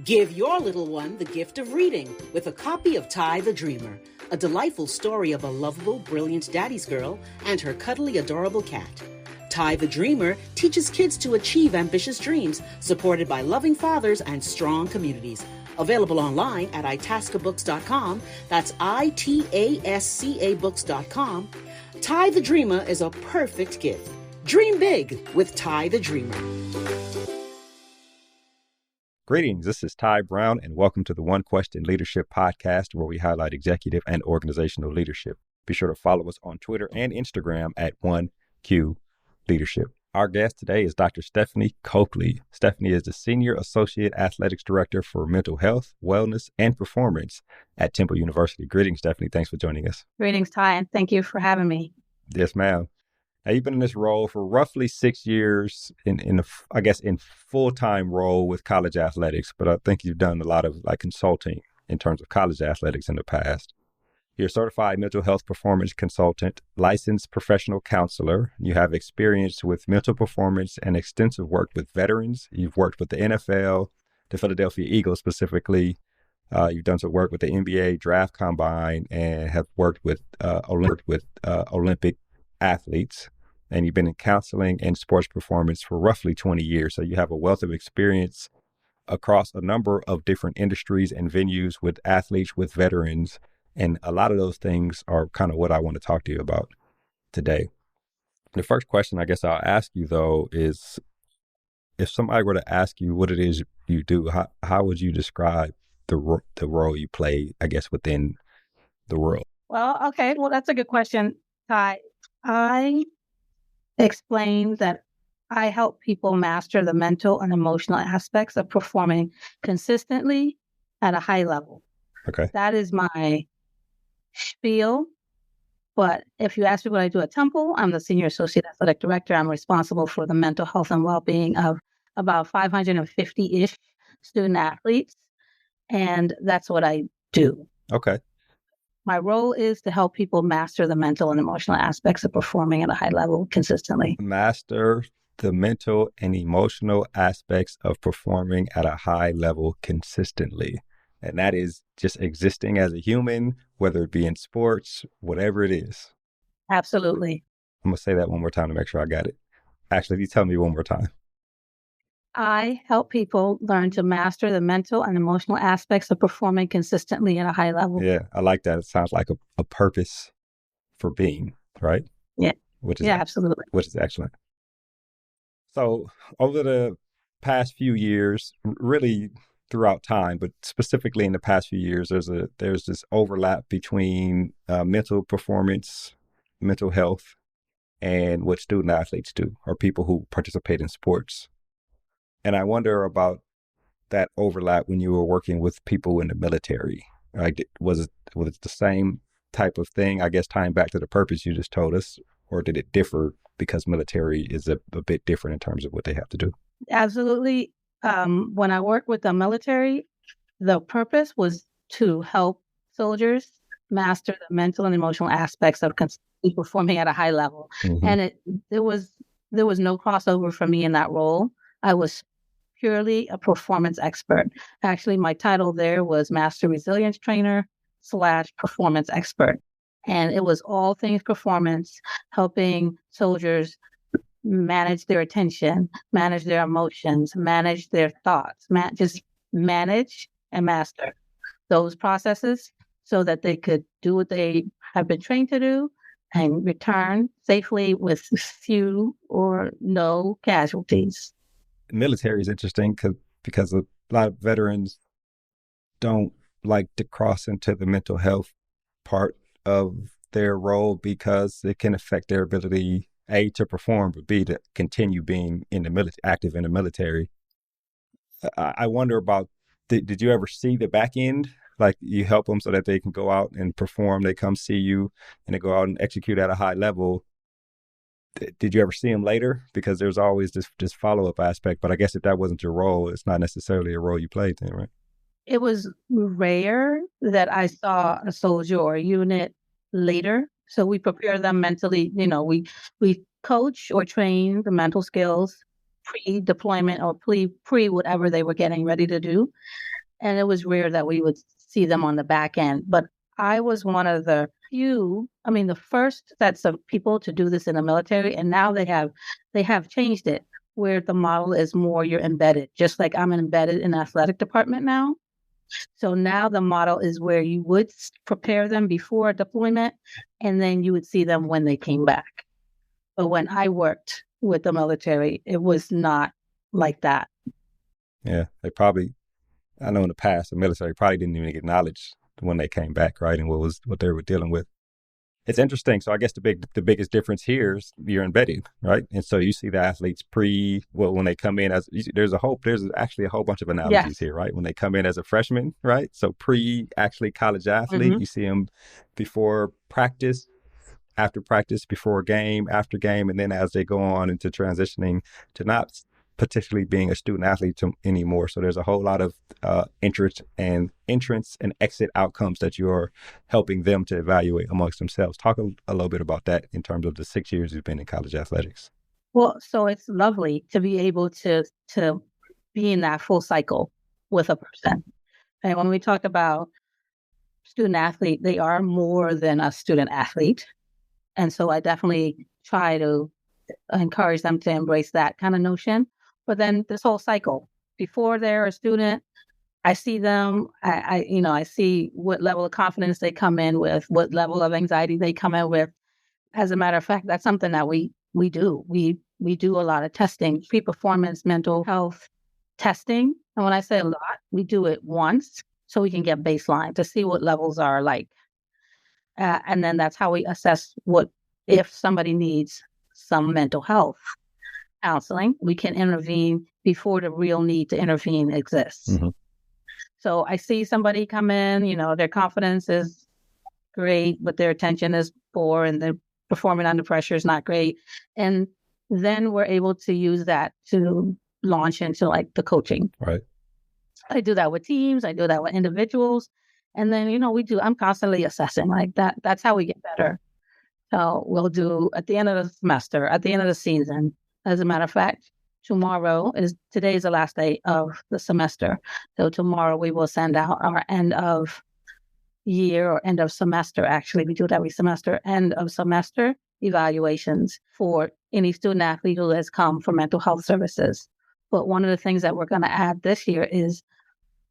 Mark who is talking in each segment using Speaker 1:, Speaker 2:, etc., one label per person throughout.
Speaker 1: Give your little one the gift of reading with a copy of Ty the Dreamer, a delightful story of a lovable, brilliant daddy's girl and her cuddly, adorable cat. Ty the Dreamer teaches kids to achieve ambitious dreams, supported by loving fathers and strong communities. Available online at itascabooks.com. That's ITASCA books.com. Ty the Dreamer is a perfect gift. Dream big with Ty the Dreamer.
Speaker 2: Greetings, this is Ty Brown, and welcome to the One Question Leadership Podcast, where we highlight executive and organizational leadership. Be sure to follow us on Twitter and Instagram at 1Q Leadership. Our guest today is Dr. Stephany Coakley. Stephany is the Senior Associate Athletics Director for Mental Health, Wellness, and Performance at Temple University. Greetings, Stephany. Thanks for joining us.
Speaker 3: Greetings, Ty, and thank you for having me.
Speaker 2: Yes, ma'am. Now, you've been in this role for roughly 6 years in full-time role with college athletics, but I think you've done a lot of consulting in terms of college athletics in the past. You're a certified mental health performance consultant, licensed professional counselor. You have experience with mental performance and extensive work with veterans. You've worked with the NFL, the Philadelphia Eagles specifically. You've done some work with the NBA Draft Combine and have worked with Olympic athletes. And you've been in counseling and sports performance for roughly 20 years. So you have a wealth of experience across a number of different industries and venues with athletes, with veterans. And a lot of those things are kind of what I want to talk to you about today. The first question I guess I'll ask you, though, is if somebody were to ask you what it is you do, how would you describe the role you play, I guess, within the world?
Speaker 3: Well, okay. Well, that's a good question, Ty. I explain that I help people master the mental and emotional aspects of performing consistently at a high level.
Speaker 2: Okay.
Speaker 3: That is my spiel. But if you ask me what I do at Temple, I'm the Senior Associate Athletic Director. I'm responsible for the mental health and well-being of about 550-ish student athletes. And that's what I do.
Speaker 2: Okay.
Speaker 3: My role is to help people master the mental and emotional aspects of performing at a high level consistently.
Speaker 2: Master the mental and emotional aspects of performing at a high level consistently. And that is just existing as a human, whether it be in sports, whatever it is.
Speaker 3: Absolutely.
Speaker 2: I'm going to say that one more time to make sure I got it. Actually, if you tell me one more time.
Speaker 3: I help people learn to master the mental and emotional aspects of performing consistently at a high level.
Speaker 2: Yeah, I like that. It sounds like a purpose for being, right?
Speaker 3: Yeah.
Speaker 2: Yeah,
Speaker 3: absolutely.
Speaker 2: Which is excellent. So over the past few years, really throughout time, but specifically in the past few years, there's this overlap between mental performance, mental health, and what student athletes do, or people who participate in sports. And I wonder about that overlap when you were working with people in the military. Right? Was it the same type of thing, I guess, tying back to the purpose you just told us, or did it differ because military is a bit different in terms of what they have to do?
Speaker 3: Absolutely. When I worked with the military, the purpose was to help soldiers master the mental and emotional aspects of performing at a high level. Mm-hmm. And there was no crossover for me in that role. I was purely a performance expert. Actually, my title there was Master Resilience Trainer / Performance Expert. And it was all things performance, helping soldiers manage their attention, manage their emotions, manage their thoughts, just manage and master those processes so that they could do what they have been trained to do and return safely with few or no casualties.
Speaker 2: Military is interesting because a lot of veterans don't like to cross into the mental health part of their role because it can affect their ability, A, to perform, but B, to continue being in the active in the military. I wonder about, did you ever see the back end? Like you help them so that they can go out and perform, they come see you and they go out and execute at a high level. Did you ever see them later? Because there's always this follow-up aspect, but I guess if that wasn't your role, it's not necessarily a role you played then, right?
Speaker 3: It was rare that I saw a soldier or a unit later. So we prepare them mentally. You know, we coach or train the mental skills pre-deployment or pre whatever they were getting ready to do. And it was rare that we would see them on the back end. But I was one of the few, the first sets of people to do this in the military. And now they have changed it where the model is more you're embedded, just like I'm embedded in the athletic department now. So now the model is where you would prepare them before deployment, and then you would see them when they came back. But when I worked with the military, it was not like that.
Speaker 2: Yeah, they probably, I know in the past, the military probably didn't even acknowledge when they came back, right? And what they were dealing with. It's interesting. So I guess the biggest difference here is you're embedded, right? And so you see the athletes when they come in there's actually a whole bunch of analogies here, right? When they come in as a freshman, right? So actually college athlete, you see them before practice, after practice, before game, after game, and then as they go on into transitioning to not particularly being a student athlete anymore. So there's a whole lot of entrance and exit outcomes that you're helping them to evaluate amongst themselves. Talk a little bit about that in terms of the 6 years you've been in college athletics.
Speaker 3: Well, so it's lovely to be able to be in that full cycle with a person. And when we talk about student athlete, they are more than a student athlete. And so I definitely try to encourage them to embrace that kind of notion. But then this whole cycle, before they're a student, I see them, I see what level of confidence they come in with, what level of anxiety they come in with. As a matter of fact, that's something that we do. We do a lot of testing, pre-performance mental health testing. And when I say a lot, we do it once so we can get baseline to see what levels are like. And then that's how we assess if somebody needs some mental health counseling, we can intervene before the real need to intervene exists. Mm-hmm. So I see somebody come in, their confidence is great, but their attention is poor and their performing under pressure is not great. And then we're able to use that to launch into like the coaching.
Speaker 2: Right.
Speaker 3: I do that with teams. I do that with individuals. And then, I'm constantly assessing like that. That's how we get better. So we'll do at the end of the semester, at the end of the season. As a matter of fact, today is the last day of the semester. So tomorrow we will send out our end of year or end of semester. Actually, we do it every semester, end of semester evaluations for any student athlete who has come for mental health services. But one of the things that we're going to add this year is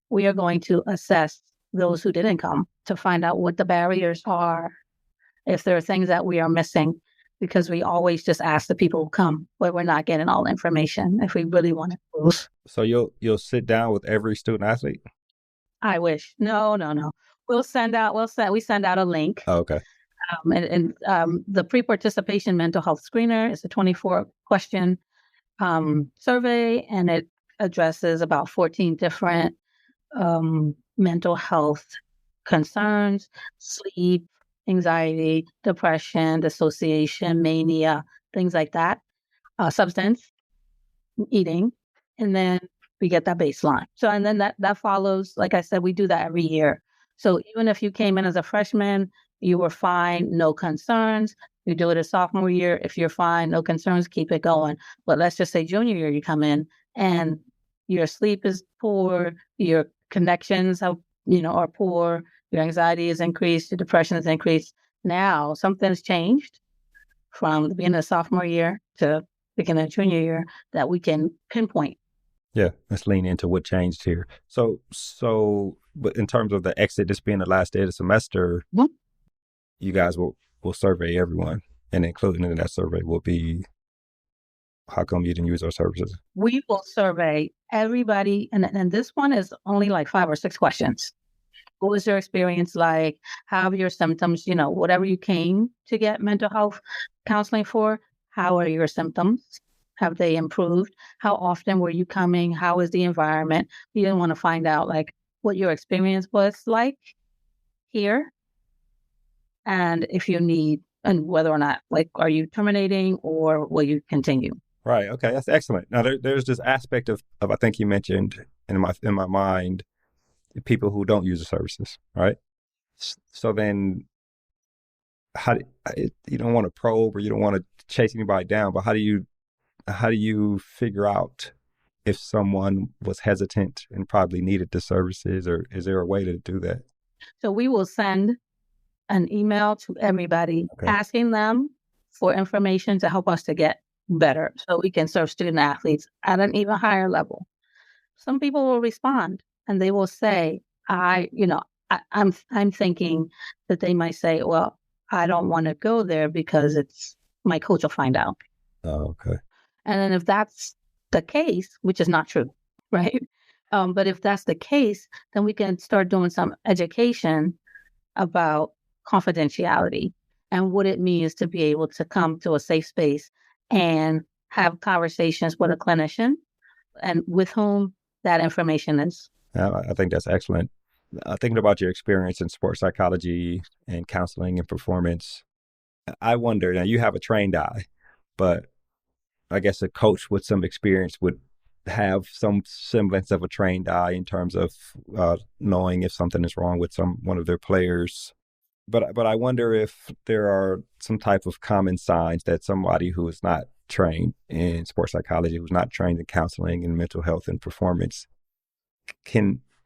Speaker 3: we are going to assess those who didn't come to find out what the barriers are, if there are things that we are missing, because we always just ask the people who come, but we're not getting all the information if we really want to improve.
Speaker 2: So you'll sit down with every student athlete?
Speaker 3: I wish. No. We send out a link.
Speaker 2: Oh, okay.
Speaker 3: The pre-participation mental health screener is a 24-question survey, and it addresses about 14 different mental health concerns: sleep, anxiety, depression, dissociation, mania, things like that, substance, eating, and then we get that baseline. So, and then that follows, like I said, we do that every year. So even if you came in as a freshman, you were fine, no concerns. You do it a sophomore year. If you're fine, no concerns, keep it going. But let's just say junior year, you come in and your sleep is poor, your connections are poor, your anxiety is increased, your depression is increased. Now something's changed from the beginning of sophomore year to beginning of junior year that we can pinpoint.
Speaker 2: Yeah, let's lean into what changed here. So, but in terms of the exit, this being the last day of the semester, you guys will survey everyone, and including in that survey will be, how come you didn't use our services?
Speaker 3: We will survey everybody, and this one is only like 5 or 6 questions. What was your experience like? How are your symptoms? Whatever you came to get mental health counseling for, how are your symptoms? Have they improved? How often were you coming? How is the environment? You didn't want to find out like what your experience was like here, and if you need, and whether or not, like, are you terminating or will you continue?
Speaker 2: Right. Okay. That's excellent. Now there's this aspect of I think you mentioned in my mind, people who don't use the services, right? So then, you don't want to probe or you don't want to chase anybody down, but how do you figure out if someone was hesitant and probably needed the services, or is there a way to do that?
Speaker 3: So we will send an email to everybody asking them for information to help us to get better so we can serve student athletes at an even higher level. Some people will respond and they will say, I'm thinking that they might say, well, I don't want to go there because it's my coach will find out.
Speaker 2: Oh, okay.
Speaker 3: And then if that's the case, which is not true, right? But if that's the case, then we can start doing some education about confidentiality and what it means to be able to come to a safe space and have conversations with a clinician and with whom that information is.
Speaker 2: I think that's excellent. Thinking about your experience in sports psychology and counseling and performance, I wonder, now you have a trained eye, but I guess a coach with some experience would have some semblance of a trained eye in terms of knowing if something is wrong with one of their players. But I wonder if there are some type of common signs that somebody who is not trained in sports psychology, who's not trained in counseling and mental health and performance,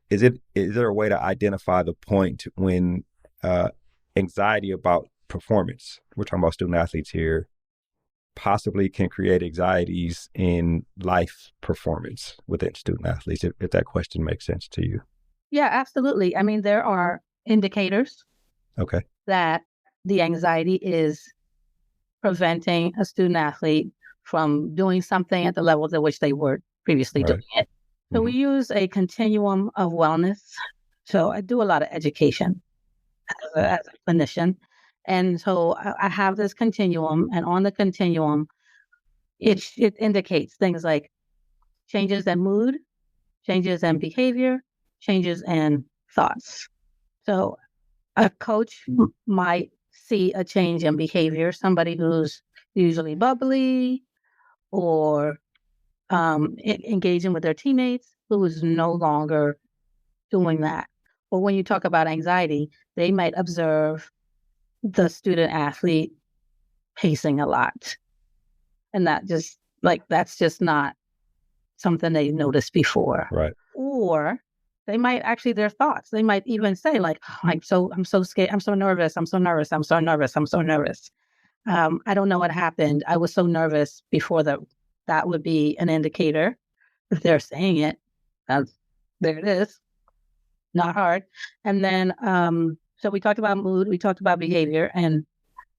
Speaker 2: is there a way to identify the point when anxiety about performance, we're talking about student athletes here, possibly can create anxieties in life performance within student athletes, if that question makes sense to you?
Speaker 3: Yeah, absolutely. I mean, there are indicators that the anxiety is preventing a student athlete from doing something at the levels at which they were previously doing it. So we use a continuum of wellness. So I do a lot of education as a clinician. And so I have this continuum, and on the continuum, it indicates things like changes in mood, changes in behavior, changes in thoughts. So a coach might see a change in behavior, somebody who's usually bubbly or engaging with their teammates, who is no longer doing that. Or when you talk about anxiety, they might observe the student athlete pacing a lot. And that's just not something they noticed before.
Speaker 2: Right.
Speaker 3: Or they might actually, their thoughts, they might even say like, I'm so scared. I'm so nervous. I'm so nervous. I'm so nervous. I'm so nervous. I don't know what happened. I was so nervous before that would be an indicator. If they're saying it, there it is. Not hard. And then, so we talked about mood, we talked about behavior, and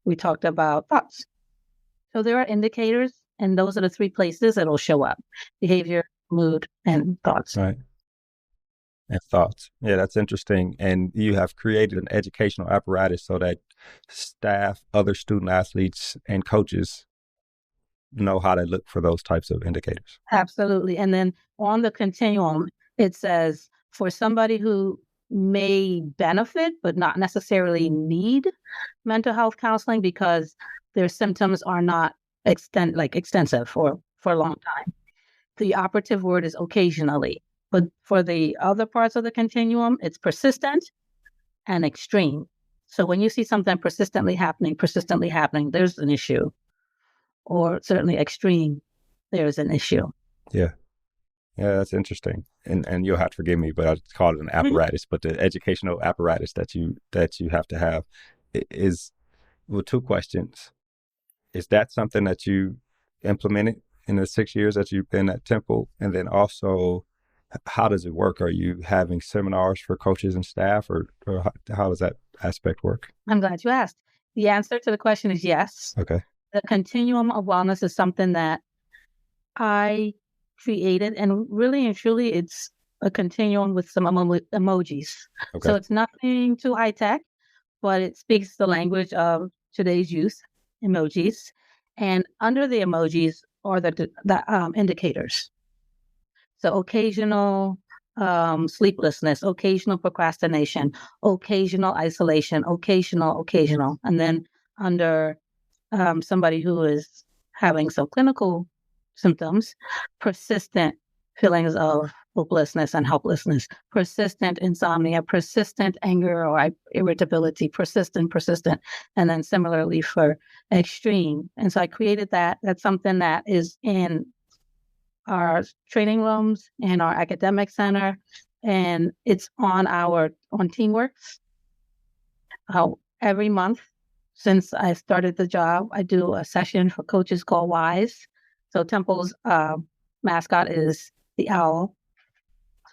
Speaker 3: we talked about thoughts. So there are indicators, and those are the three places it'll show up: behavior, mood, and thoughts.
Speaker 2: Right. And thoughts. Yeah, that's interesting. And you have created an educational apparatus so that staff, other student athletes, and coaches know how to look for those types of indicators.
Speaker 3: Absolutely. And then on the continuum, it says for somebody who may benefit but not necessarily need mental health counseling because their symptoms are not extensive for a long time. The operative word is occasionally. But for the other parts of the continuum, it's persistent and extreme. So when you see something persistently happening, there's an issue. Or certainly extreme, there's an issue.
Speaker 2: Yeah. Yeah, that's interesting. And you'll have to forgive me, but I call it an apparatus, but the educational apparatus that you have to have is, well, two questions. Is that something that you implemented in the 6 years that you've been at Temple? And then also, how does it work? Are you having seminars for coaches and staff, or how does that aspect work?
Speaker 3: I'm glad you asked. The answer to the question is yes.
Speaker 2: Okay.
Speaker 3: The continuum of wellness is something that I created, and really and truly, it's a continuum with some emojis. Okay. So it's nothing too high tech, but it speaks the language of today's youth, emojis. And under the emojis are the indicators. So occasional sleeplessness, occasional procrastination, occasional isolation, occasional. And then under somebody who is having some clinical symptoms, persistent feelings of hopelessness and helplessness, persistent insomnia, persistent anger or irritability, persistent. And then similarly for extreme. And so I created that. That's something that is in our training rooms and our academic center, and it's on Teamworks. Every month since I started the job, I do a session for coaches called WISE. So Temple's mascot is the owl.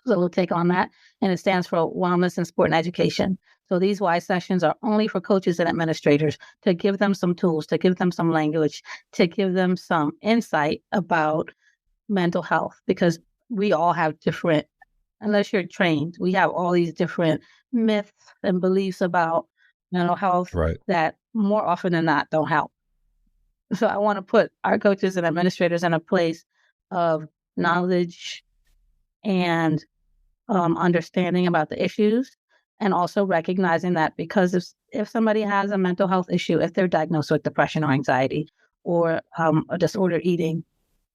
Speaker 3: So we'll take on that, and it stands for Wellness and Sport and Education. So these WISE sessions are only for coaches and administrators to give them some tools, to give them some language, to give them some insight about mental health, because we all have different, unless you're trained, we have all these different myths and beliefs about mental health that more often than not don't help. So I want to put our coaches and administrators in a place of knowledge and understanding about the issues, and also recognizing that because if somebody has a mental health issue, if they're diagnosed with depression or anxiety or a disordered eating,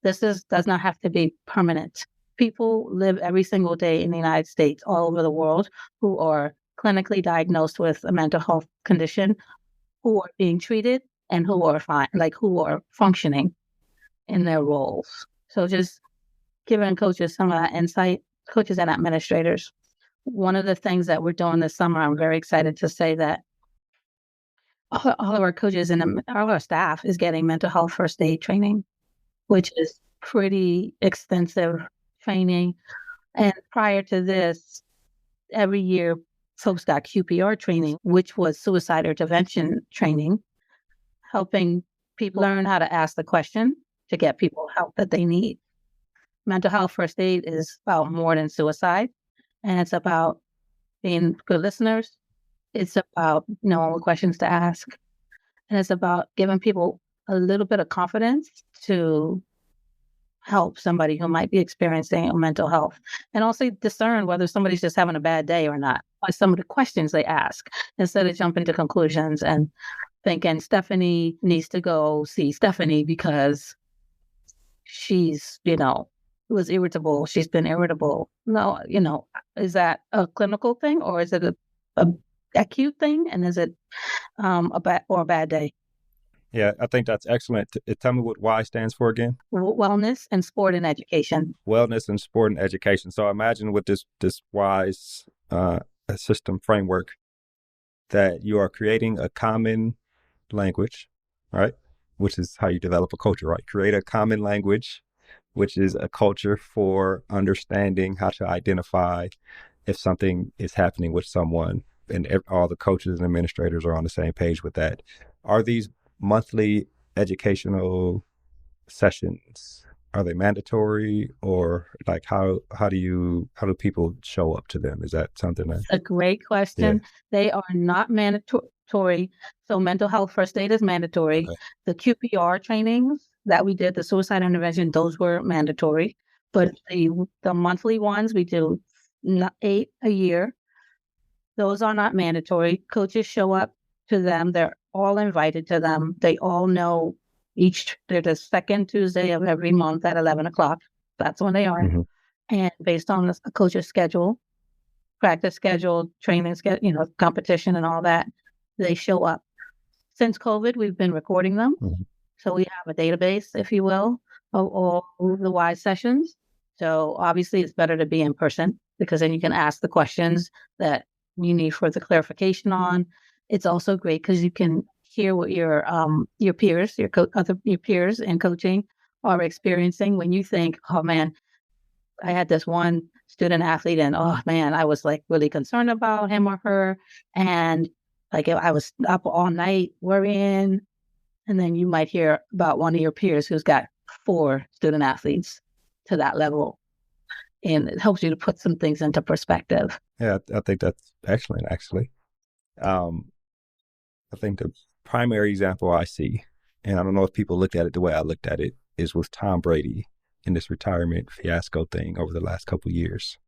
Speaker 3: does not have to be permanent. People live every single day in the United States, all over the world, who are clinically diagnosed with a mental health condition, who are being treated, and who are fine, who are functioning in their roles. So just giving coaches some of that insight, coaches and administrators. One of the things that we're doing this summer, I'm very excited to say that all of our coaches and all our staff is getting mental health first aid training, which is pretty extensive training. And prior to this, every year, folks got QPR training, which was suicide intervention training, helping people learn how to ask the question to get people help that they need. Mental health first aid is about more than suicide, and it's about being good listeners. It's about knowing what questions to ask, and it's about giving people a little bit of confidence to help somebody who might be experiencing mental health, and also discern whether somebody's just having a bad day or not by some of the questions they ask, instead of jumping to conclusions and thinking Stephany needs to go see Stephany because she's, was irritable. She's been irritable. No, is that a clinical thing, or is it a acute thing? And is it a bad day?
Speaker 2: Yeah, I think that's excellent. Tell me what Y stands for again.
Speaker 3: Wellness and Sport and Education.
Speaker 2: Wellness and Sport and Education. So I imagine with this WISE system framework that you are creating a common language, right? Which is how you develop a culture, right? Create a common language, which is a culture for understanding how to identify if something is happening with someone, and all the coaches and administrators are on the same page with that. Are these monthly educational sessions, are they mandatory, or how do people show up to them? Is that something that's
Speaker 3: a great question? Yeah. They are not mandatory. So mental health first aid is mandatory. Okay. The QPR trainings that we did, the suicide intervention, those were mandatory. But the monthly ones, we do 8 a year. Those are not mandatory. Coaches show up to them. They're all invited to them. They all know they're the second Tuesday of every month at 11 o'clock. That's when they are. Mm-hmm. And based on a coach's schedule, practice schedule, training schedule, competition and all that, they show up. Since COVID, we've been recording them. Mm-hmm. So we have a database, if you will, of all the WISE sessions. So obviously it's better to be in person, because then you can ask the questions that you need further clarification on. It's also great because you can hear what your peers, your peers in coaching are experiencing. When you think, oh man, I had this one student athlete, and oh man, I was really concerned about him or her, and I was up all night worrying. And then you might hear about one of your peers who's got 4 student athletes to that level, and it helps you to put some things into perspective.
Speaker 2: Yeah, I think that's excellent, actually. I think the primary example I see, and I don't know if people looked at it the way I looked at it, is with Tom Brady in this retirement fiasco thing over the last couple of years.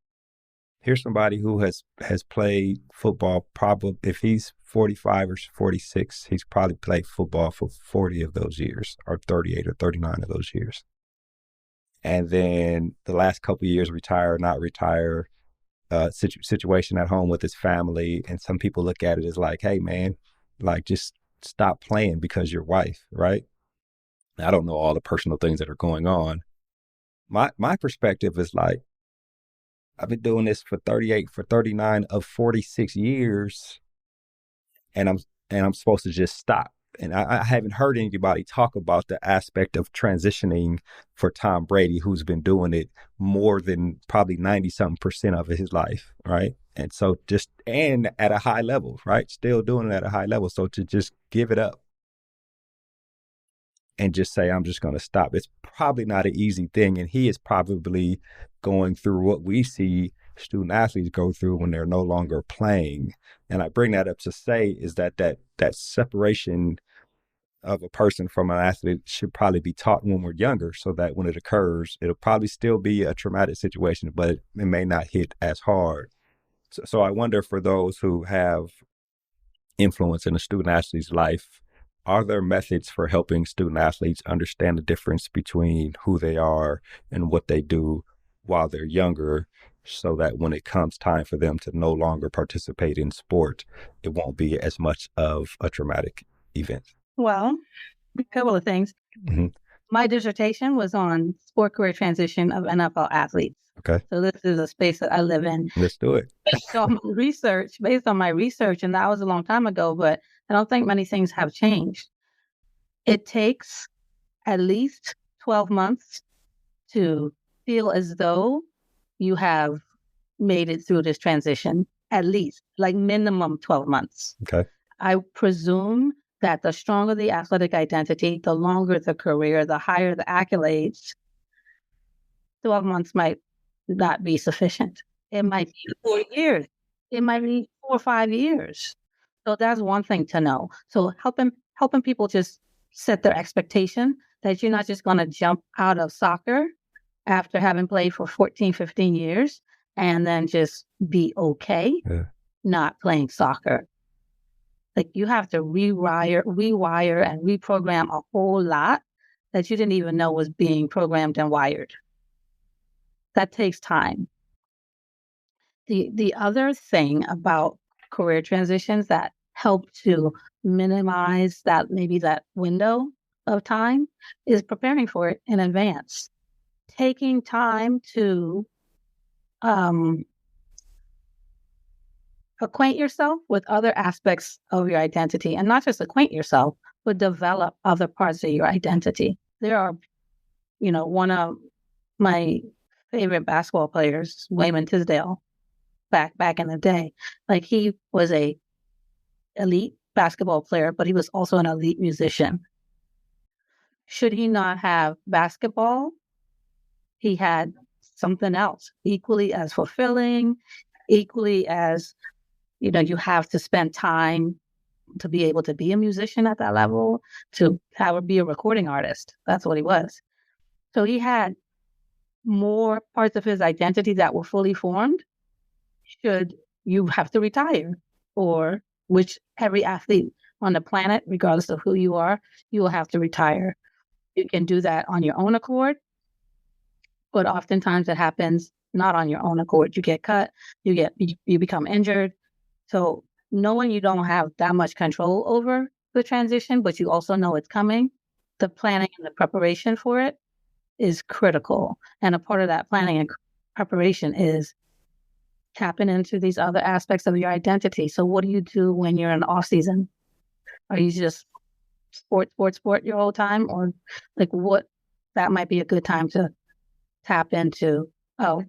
Speaker 2: Here's somebody who has played football, probably if he's 45 or 46, he's probably played football for 40 of those years, or 38 or 39 of those years. And then the last couple of years, retire, not retire, situation at home with his family. And some people look at it as hey man, just stop playing because your wife, right? I don't know all the personal things that are going on, my perspective is like, I've been doing this for 39 of 46 years, and I'm supposed to just stop. And I haven't heard anybody talk about the aspect of transitioning for Tom Brady, who's been doing it more than probably 90-something% of his life, right? And so and at a high level, right? Still doing it at a high level. So to just give it up and just say, I'm just going to stop, it's probably not an easy thing. And he is probably going through what we see student athletes go through when they're no longer playing. And I bring that up to say is that separation of a person from an athlete should probably be taught when we're younger, so that when it occurs, it'll probably still be a traumatic situation, but it may not hit as hard. So I wonder, for those who have influence in a student athlete's life, are there methods for helping student athletes understand the difference between who they are and what they do while they're younger, so that when it comes time for them to no longer participate in sport, it won't be as much of a traumatic event?
Speaker 3: Well, a couple of things.
Speaker 2: Mm-hmm.
Speaker 3: My dissertation was on sport career transition of NFL athletes.
Speaker 2: Okay.
Speaker 3: So this is a space that I live in.
Speaker 2: Let's do it.
Speaker 3: Based on my research, and that was a long time ago, but I don't think many things have changed. It takes at least 12 months to feel as though you have made it through this transition, at least, like minimum 12 months.
Speaker 2: Okay.
Speaker 3: I presume that the stronger the athletic identity, the longer the career, the higher the accolades, 12 months might not be sufficient. It might be 4 years. It might be 4 or 5 years. So that's one thing to know. So helping people just set their expectation that you're not just going to jump out of soccer after having played for 14, 15 years and then just be okay not playing soccer. Like, you have to rewire and reprogram a whole lot that you didn't even know was being programmed and wired. That takes time. The other thing about career transitions that help to minimize that window of time is preparing for it in advance. Taking time to acquaint yourself with other aspects of your identity, and not just acquaint yourself, but develop other parts of your identity. There are, one of my favorite basketball players, Wayman Tisdale, back in the day. Like, he was a elite basketball player, but he was also an elite musician. Should he not have basketball, he had something else equally as fulfilling, equally as, you have to spend time to be able to be a musician at that level, to be a recording artist. That's what he was. So he had more parts of his identity that were fully formed. Should you have to retire, or which every athlete on the planet, regardless of who you are, you will have to retire. You can do that on your own accord, but oftentimes it happens not on your own accord. You get cut, you become injured. So knowing you don't have that much control over the transition, but you also know it's coming, the planning and the preparation for it is critical. And a part of that planning and preparation is tapping into these other aspects of your identity. So what do you do when you're in off season? Are you just sport your whole time? Or that might be a good time to tap into,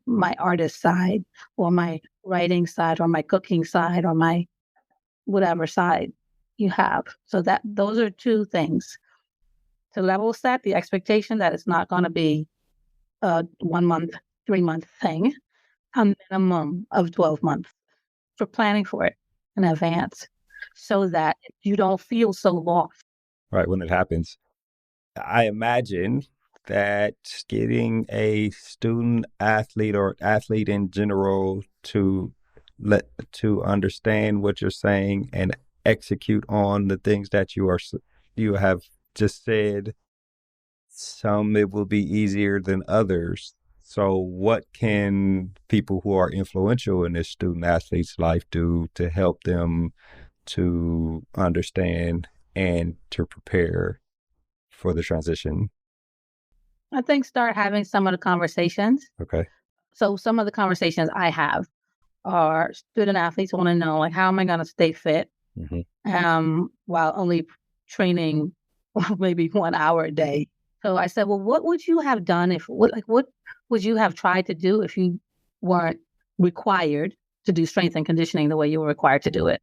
Speaker 3: my artist side, or my writing side, or my cooking side, or my whatever side you have. So those are two things. To level set the expectation that it's not going to be a 1 month, 3 month thing, a minimum of 12 months for planning for it in advance, so that you don't feel so lost.
Speaker 2: Right, when it happens. I imagine that getting a student athlete or athlete in general to understand what you're saying and execute on the things that you have just said, some it will be easier than others. So what can people who are influential in this student athlete's life do to help them to understand and to prepare for the transition?
Speaker 3: I think start having some of the conversations.
Speaker 2: Okay.
Speaker 3: So some of the conversations I have are student athletes want to know, like, how am I going to stay fit while only training maybe 1 hour a day? So I said, well, what would you have done what would you have tried to do if you weren't required to do strength and conditioning the way you were required to do it?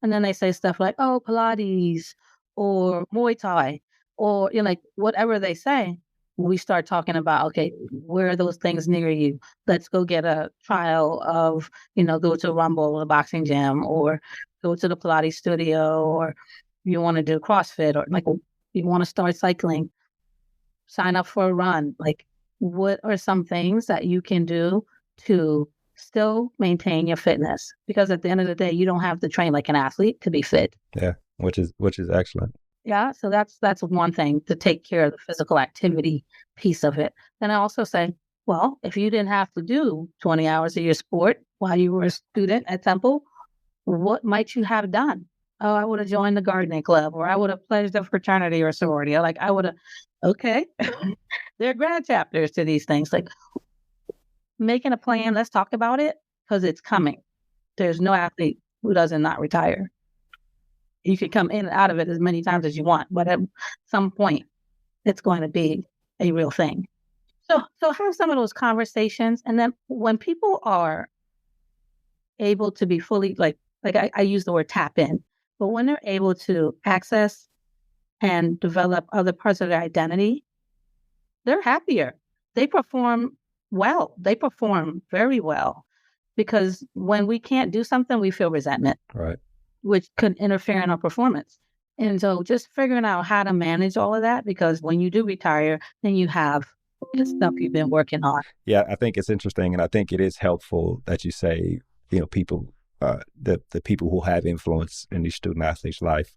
Speaker 3: And then they say stuff like, oh, Pilates or Muay Thai or, like whatever they say. We start talking about, okay, where are those things near you? Let's go get a trial of, go to a Rumble, a boxing gym, or go to the Pilates studio, or you want to do CrossFit, or like you want to start cycling, sign up for a run. Like, what are some things that you can do to still maintain your fitness? Because at the end of the day, you don't have to train like an athlete to be fit.
Speaker 2: Yeah, which is excellent.
Speaker 3: Yeah, so that's one thing, to take care of the physical activity piece of it. Then I also say, well, if you didn't have to do 20 hours of your sport while you were a student at Temple, what might you have done? Oh, I would have joined the gardening club, or I would have pledged a fraternity or sorority. Like I would have, okay. There are grad chapters to these things. Like, making a plan, let's talk about it, because it's coming. There's no athlete who doesn't not retire. You can come in and out of it as many times as you want, but at some point, it's going to be a real thing. So have some of those conversations, and then when people are able to be fully, like I use the word tap in, but when they're able to access and develop other parts of their identity, they're happier. They perform well. They perform very well, because when we can't do something, we feel resentment.
Speaker 2: Right.
Speaker 3: Which could interfere in our performance. And so just figuring out how to manage all of that, because when you do retire, then you have the stuff you've been working on.
Speaker 2: Yeah, I think it's interesting, and I think it is helpful that you say, people, the people who have influence in these student athletes' life,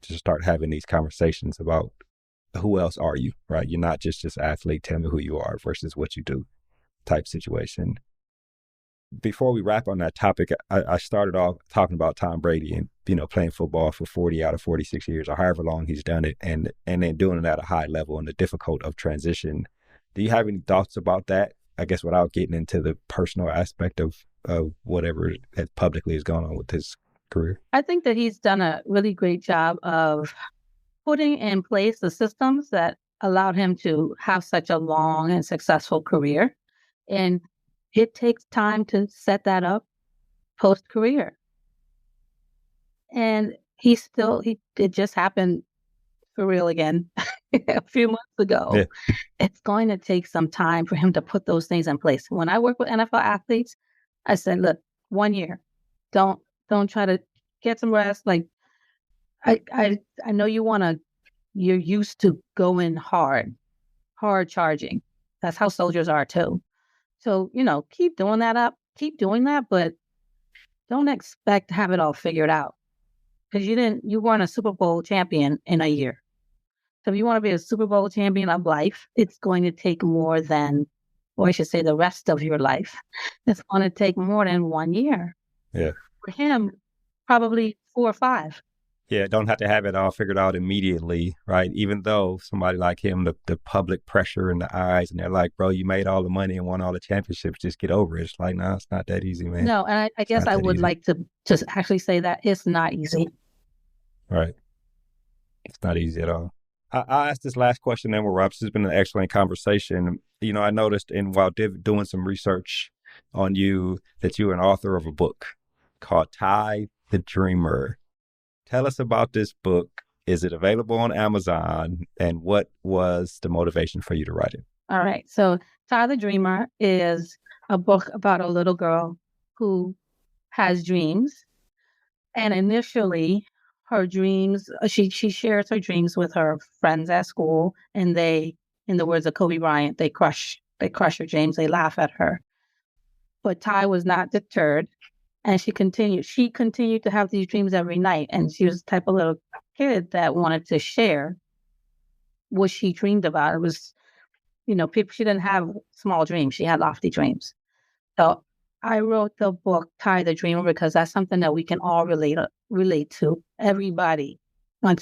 Speaker 2: to start having these conversations about who else are you, right? You're not just this athlete, tell me who you are versus what you do type situation. Before we wrap on that topic, I started off talking about Tom Brady and, playing football for 40 out of 46 years or however long he's done it, and then doing it at a high level and the difficult of transition. Do you have any thoughts about that? I guess without getting into the personal aspect of whatever that publicly is going on with his career.
Speaker 3: I think that he's done a really great job of putting in place the systems that allowed him to have such a long and successful career. And it takes time to set that up post-career. And it just happened for real again a few months ago.
Speaker 2: Yeah.
Speaker 3: It's going to take some time for him to put those things in place. When I work with NFL athletes, I said, look, 1 year, don't try to get some rest. Like, I know you're used to going hard charging. That's how soldiers are too. So, keep doing that, but don't expect to have it all figured out, because you weren't a Super Bowl champion in a year. So if you want to be a Super Bowl champion of life, it's going to take more than, or I should say the rest of your life. It's going to take more than 1 year.
Speaker 2: Yeah.
Speaker 3: For him, probably 4 or 5.
Speaker 2: Yeah, don't have to have it all figured out immediately, right? Even though somebody like him, the public pressure in the eyes, and they're like, bro, you made all the money and won all the championships, just get over it. It's like, no, it's not that easy, man.
Speaker 3: No, and I guess I would like to just actually say that it's not easy.
Speaker 2: Right. It's not easy at all. I asked this last question, then we'll wrap. This has been an excellent conversation. I noticed while doing some research on you that you're an author of a book called Ty the Dreamer. Tell us about this book. Is it available on Amazon? And what was the motivation for you to write it?
Speaker 3: All right. So Ty the Dreamer is a book about a little girl who has dreams. And initially, her dreams, she shares her dreams with her friends at school. And they, in the words of Kobe Bryant, they crush her dreams. They laugh at her. But Ty was not deterred. And she continued to have these dreams every night. And she was the type of little kid that wanted to share what she dreamed about. It was, she didn't have small dreams. She had lofty dreams. So I wrote the book, Ty the Dreamer, because that's something that we can all relate to. Everybody wants to